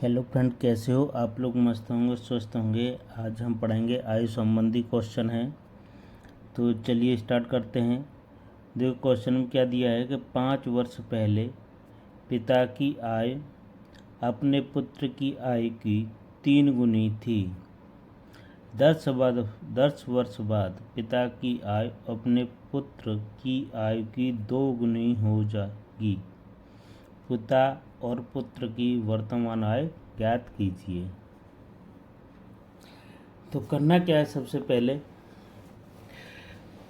Hello friend, कैसे हो आप लोग? मस्त होंगे, स्वस्थ होंगे। आज हम पढ़ेंगे आयु संबंधी क्वेश्चन हैं। तो चलिए स्टार्ट करते हैं। देखो क्वेश्चन में क्या दिया है कि 5 वर्ष पहले पिता की आय अपने पुत्र की आय की 3 गुनी थी। 10 वर्ष बाद पिता की आय अपने पुत्र की आय की 2 गुनी हो जाएगी। पिता और पुत्र की वर्तमान आय ज्ञात कीजिए। तो करना क्या है, सबसे पहले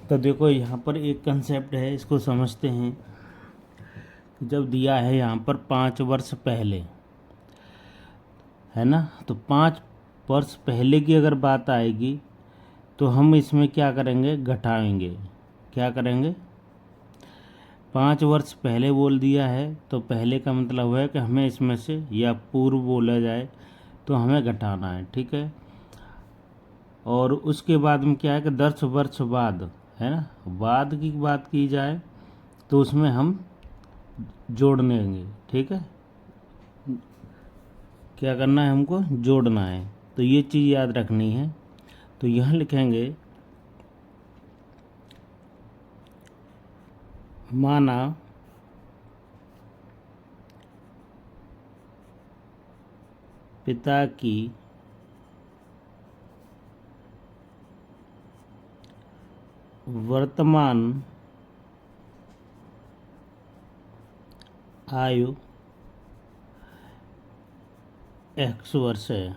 तो देखो यहाँ पर एक कंसेप्ट है, इसको समझते हैं। जब दिया है यहाँ पर 5 वर्ष पहले, है ना, तो 5 वर्ष पहले की अगर बात आएगी तो हम इसमें क्या करेंगे, घटाएंगे। क्या करेंगे? 5 वर्ष पहले बोल दिया है तो पहले का मतलब है कि हमें इसमें से, या पूर्व बोला जाए तो हमें घटाना है, ठीक है। और उसके बाद में क्या है कि 10 वर्ष बाद, है ना, बाद की बात की जाए तो उसमें हम जोड़ देंगे, ठीक है। क्या करना है, हमको जोड़ना है। तो ये चीज़ याद रखनी है। तो यहाँ लिखेंगे माना पिता की वर्तमान आयु X वर्ष है,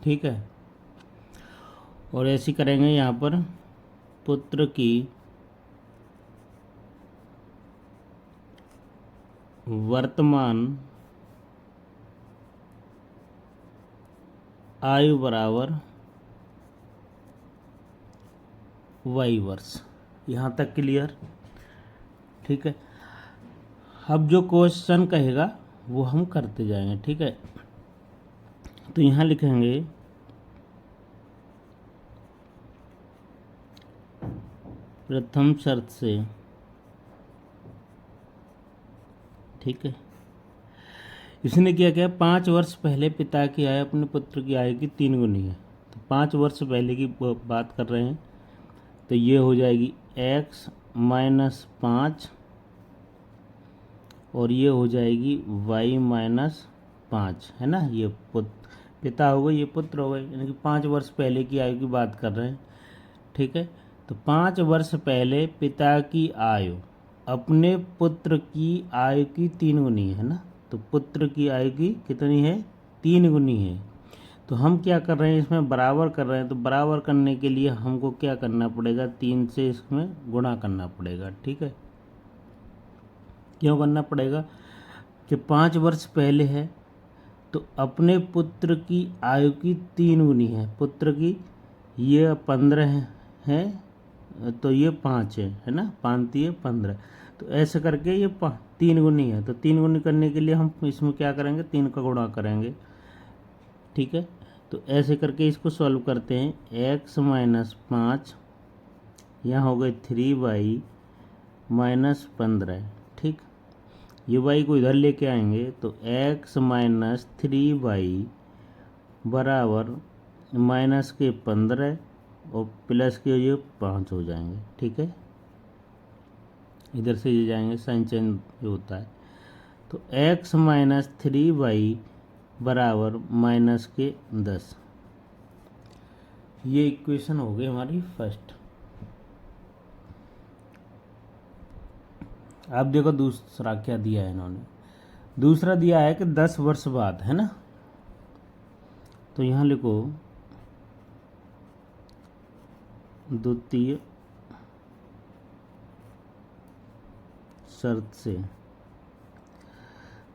ठीक है। और ऐसे करेंगे यहाँ पर पुत्र की वर्तमान आयु बराबर Y वर्ष। यहाँ तक क्लियर, ठीक है। अब जो क्वेश्चन कहेगा वो हम करते जाएंगे, ठीक है। तो यहाँ लिखेंगे प्रथम शर्त से, ठीक है। इसने क्या किया, 5 वर्ष पहले पिता की आय अपने पुत्र की आय की 3 गुनी है। तो 5 वर्ष पहले की बात कर रहे हैं, तो ये हो जाएगी x माइनस 5 और ये हो जाएगी y माइनस 5, है ना। ये पिता हो गए, ये पुत्र हो गए, यानी कि 5 वर्ष पहले की आयु की बात कर रहे हैं, ठीक है। तो 5 वर्ष पहले पिता की आयु अपने पुत्र की आयु की 3 गुनी है ना। तो पुत्र की आयु की कितनी है, 3 गुनी है। तो हम क्या कर रहे हैं, इसमें बराबर कर रहे हैं। तो बराबर करने के लिए हमको क्या करना पड़ेगा, 3 से इसमें गुणा करना पड़ेगा, ठीक है। क्यों करना पड़ेगा कि 5 वर्ष पहले है तो अपने पुत्र की आयु की 3 गुनी है। पुत्र की ये 15 है तो ये 5 है ना, 5 ये 15। तो ऐसे करके ये 3 गुनी है। तो 3 गुनी करने के लिए हम इसमें क्या करेंगे, 3 का गुणा करेंगे, ठीक है। तो ऐसे करके इसको सॉल्व करते हैं। x माइनस 5, यहाँ हो गए 3y माइनस 15, ठीक। ये y को इधर लेके आएंगे तो x माइनस 3y बराबर माइनस के 15 और प्लस के ये 5 हो जाएंगे, ठीक है। इधर से ये जाएंगे, साइन चेंज जो होता है। तो x माइनस 3y बराबर माइनस के 10। ये इक्वेशन हो गई हमारी फर्स्ट। अब देखो दूसरा क्या दिया है इन्होंने। दूसरा दिया है कि 10 वर्ष बाद, है ना। तो यहाँ लिखो द्वितीय शर्त से।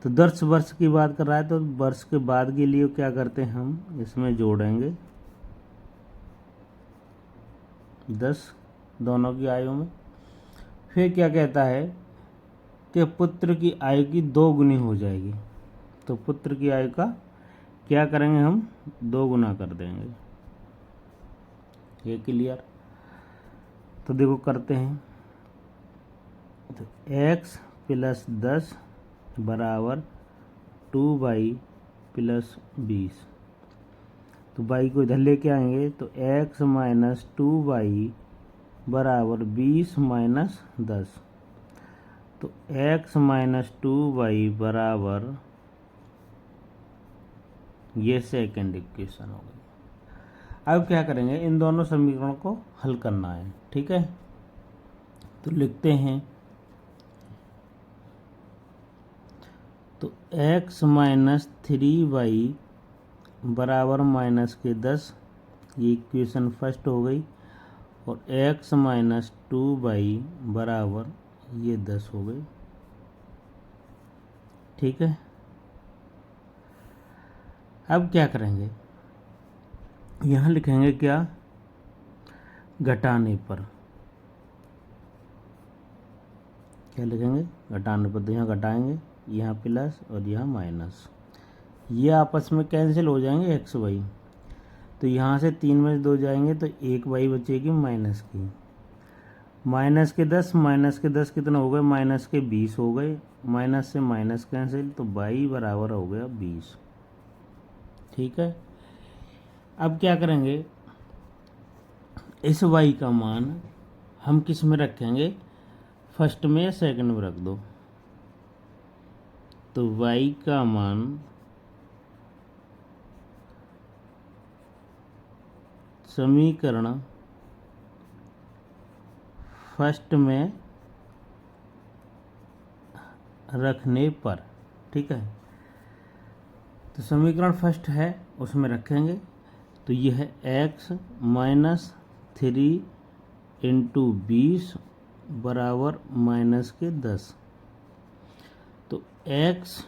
तो 10 वर्ष की बात कर रहा है तो वर्ष के बाद के लिए क्या करते हैं, हम इसमें जोड़ेंगे 10 दोनों की आयु में। फिर क्या कहता है कि पुत्र की आयु की 2 गुनी हो जाएगी। तो पुत्र की आयु का क्या करेंगे, हम 2 गुना कर देंगे। ये क्लियर। तो देखो करते हैं। तो x प्लस 10 बराबर 2/10 प्लस 20। तो y को इधर लेके आएंगे तो x माइनस 2y बराबर 20 माइनस 10। तो x माइनस 2y बराबर, ये सेकेंड इक्वेशन हो गई। अब क्या करेंगे, इन दोनों समीकरणों को हल करना है। ठीक है, तो लिखते हैं, तो x माइनस 3y बराबर माइनस के 10, ये इक्वेशन फर्स्ट हो गई। और x माइनस 2y बराबर ये 10 हो गई। ठीक है, अब क्या करेंगे, यहाँ लिखेंगे क्या, घटाने पर। क्या लिखेंगे, घटाने पर। तो यहाँ घटाएंगे, यहाँ प्लस और यहाँ माइनस, ये आपस में कैंसिल हो जाएंगे एक्स वाई। तो यहाँ से 3 में से 2 जाएंगे तो 1 वाई बचेगी माइनस की। माइनस के 10, माइनस के 10 कितना हो गए, माइनस के 20 हो गए। माइनस से माइनस कैंसिल, तो वाई बराबर हो गया 20। ठीक है, अब क्या करेंगे, इस y का मान हम किस में रखेंगे, फर्स्ट में या सेकंड में रख दो। तो y का मान समीकरण फर्स्ट में रखने पर। ठीक है, तो समीकरण फर्स्ट है उसमें रखेंगे। तो यह है x माइनस 3 इंटू 20 बराबर माइनस के 10। तो x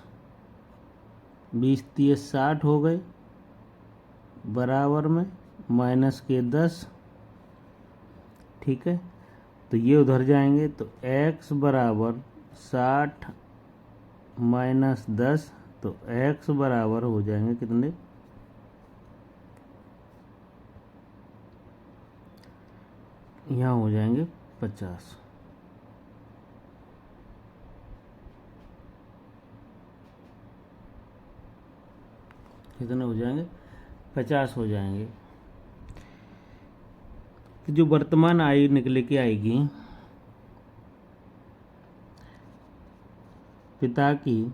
20 60 हो गए बराबर में माइनस के 10। ठीक है, तो ये उधर जाएंगे तो x बराबर 60 माइनस 10, तो x बराबर हो जाएंगे कितने, यहाँ हो जाएंगे 50। कितने हो जाएंगे, 50 हो जाएंगे। तो जो वर्तमान आयु निकले के आएगी पिता की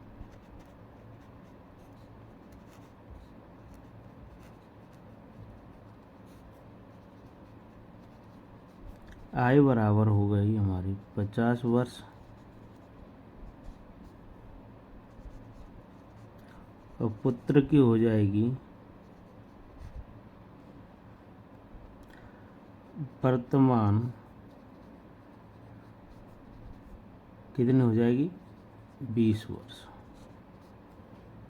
आयु बराबर हो गई हमारी 50 वर्ष, और पुत्र की हो जाएगी वर्तमान कितनी हो जाएगी, 20 वर्ष।